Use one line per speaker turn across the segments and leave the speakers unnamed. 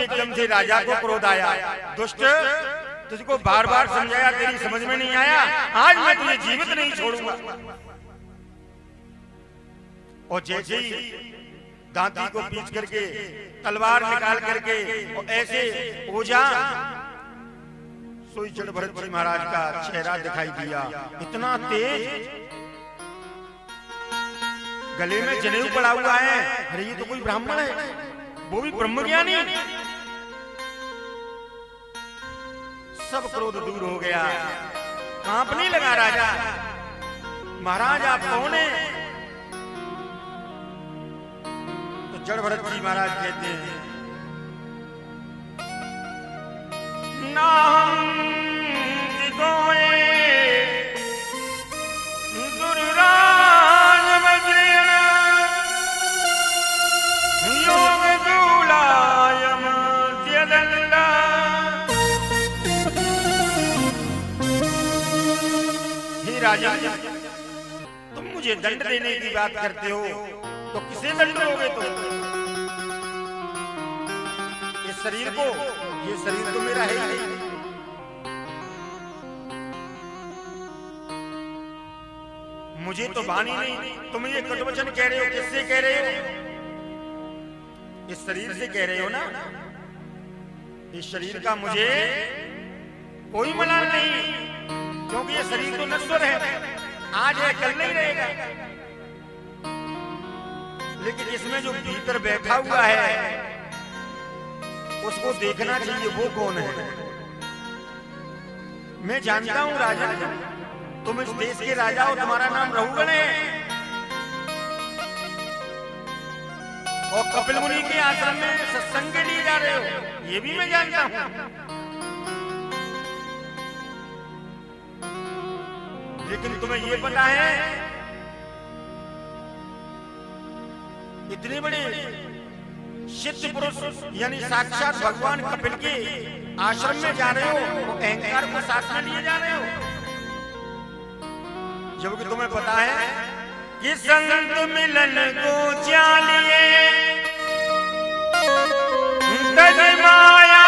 एकदम से राजा को क्रोध आया। दुष्ट, तुझको बार बार समझाया, तेरी समझ में नहीं आया, आज मैं तुझे जीवित नहीं छोड़ूंगा। और जैसे ही दांती को पीछ करके तलवार निकाल करके और ऐसे ओझा, सोई जड़ भरत जी महाराज का चेहरा दिखाई दिया, इतना तेज, गले में जनेऊ पड़ा हुआ है। अरे ये तो कोई ब्राह्मण है, वो भी ब्रह्मज्ञानी। सब क्रोध दूर हो गया, कांपने लगा राजा। महाराज आप कौन हैं? तो जड़ भरत जी महाराज कहते हैं, नाम जितोए दुर्राज वज्रेण योग दूलायम द्यदंडा। हे राजा, तुम मुझे दंड देने की बात करते हो तो किसे दंड दोगे? तुम इस शरीर को, ये शरीर तो मेरा है ही। मुझे तो बानी नहीं, तुम ये कटवचन कह रहे हो, किससे कह रहे हो? इस शरीर से कह रहे हो ना? इस शरीर का मुझे कोई मलाल नहीं, क्योंकि ये शरीर तो नश्वर है, आज है कल नहीं रहेगा। लेकिन इसमें जो भीतर बैठा हुआ है उसको देखना चाहिए, वो कौन है? मैं जानता हूं राजा, तुम इस देश के राजा हो, तुम्हारा नाम रघुगण है, और कपिल मुनि के आश्रम में सत्संग के लिए जा रहे हो, ये भी मैं जानता हूं। लेकिन तुम्हें ये पता है, इतने बड़े सिद्ध पुरुष यानी साक्षात भगवान कपिल के आश्रम में जा रहे हो, अहंकार को साथ में लिए जा रहे हो, जबकि तुम्हें पता है कि संत मिलन को चालिए तज माया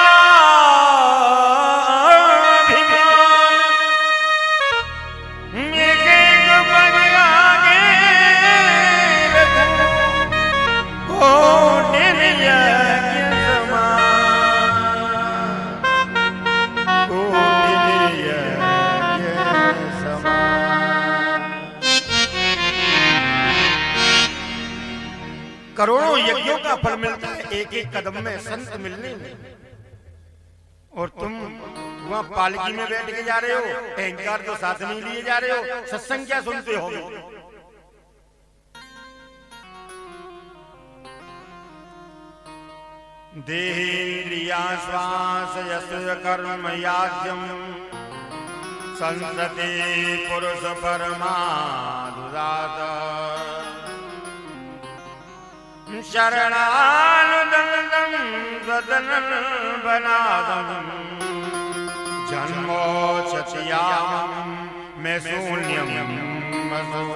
करोड़ों यज्ञों का फल मिलता है एक एक कदम में संत मिलने में, और तुम वहां पालकी में बैठ के जा रहे हो, अहंकार तो साथ नहीं लिए जा रहे हो, सत्संग क्या सुनते हो? देहेन्द्रिया श्वास यश कर्म याज्ञम संसते पुरुष परमानुराग शरणानुदंदं वदनं वनादं जन्मोच्चयाम मैं शून्यम मनो।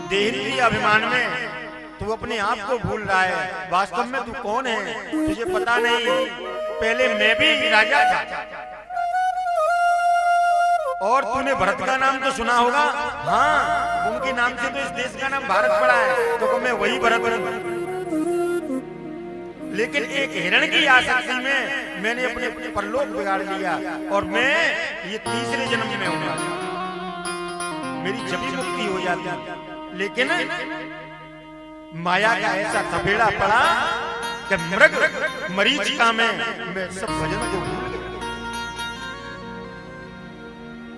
देहेन्द्रिय अभिमान में तू अपने आप को भूल रहा है, वास्तव में तू कौन है तुझे पता नहीं। पहले मैं भी राजा था, और तूने भरत का नाम तो सुना होगा। हाँ, उनके नाम से तो इस देश का नाम भारत पड़ा है, तो मैं वही भरत हूं। लेकिन एक हिरण की आसक्ति में मैंने अपने परलोक बिगाड़ लिया, और मैं ये तीसरे जन्म में हूं, मेरी जब मुक्ति हो जाती। लेकिन माया का ऐसा थपेड़ा पड़ा कि मृग मरीचिका में मैं सब भजन को भूल गया।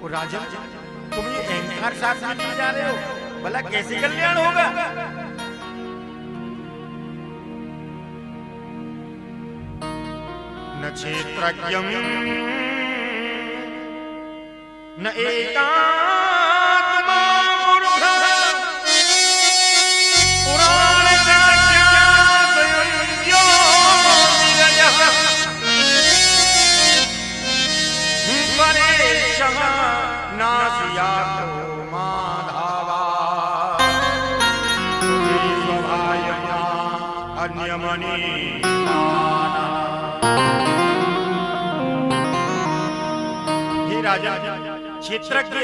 राजा, तुम ये अहंकार साथ में लिए जा रहे हो, भला कैसे कल्याण होगा? न क्षेत्रज्ञं न एकात्मा मूर्खः पुराणकाज्ञातयो विरजः परेशः नास्यातो माधवा स्वभायया अन्यमणि हे राजा, क्षेत्रज्ञ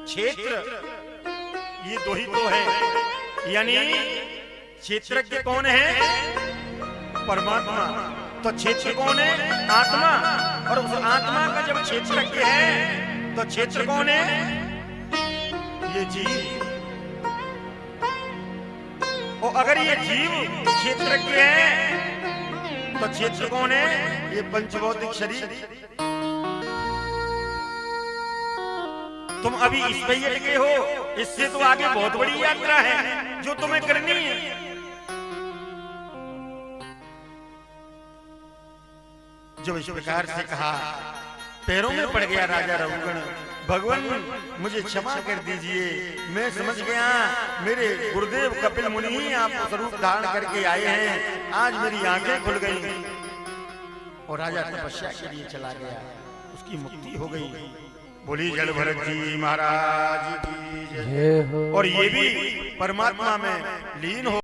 क्षेत्र ये दो ही तो है, यानी क्षेत्रज्ञ कौन है? परमात्मा। तो क्षेत्र कौन है? आत्मा। और उस आत्मा का जब क्षेत्रज्ञ है तो क्षेत्र कौन है? ये जीव। और अगर ये जीव क्षेत्रज्ञ है तो क्षेत्र कौन है? ये पंचभौतिक शरीर। तुम अभी इस पे ही अटके हो, इससे तो आगे बहुत बड़ी यात्रा है जो तुम्हें करनी है। जो इस प्रकार से कहा, पैरों में पड़ गया राजा रघुगण। भगवान मुझे क्षमा कर दीजिए, मैं समझ गया मेरे गुरुदेव कपिल मुनि ही आपको स्वरूप धारण करके आए हैं। आज मेरी आंखें खुल गई। और राजा तपस्या के लिए चला गया, उसकी मुक्ति हो गई। बोली जल भरत जी महाराज की जय हो। और ये भी परमात्मा में लीन हो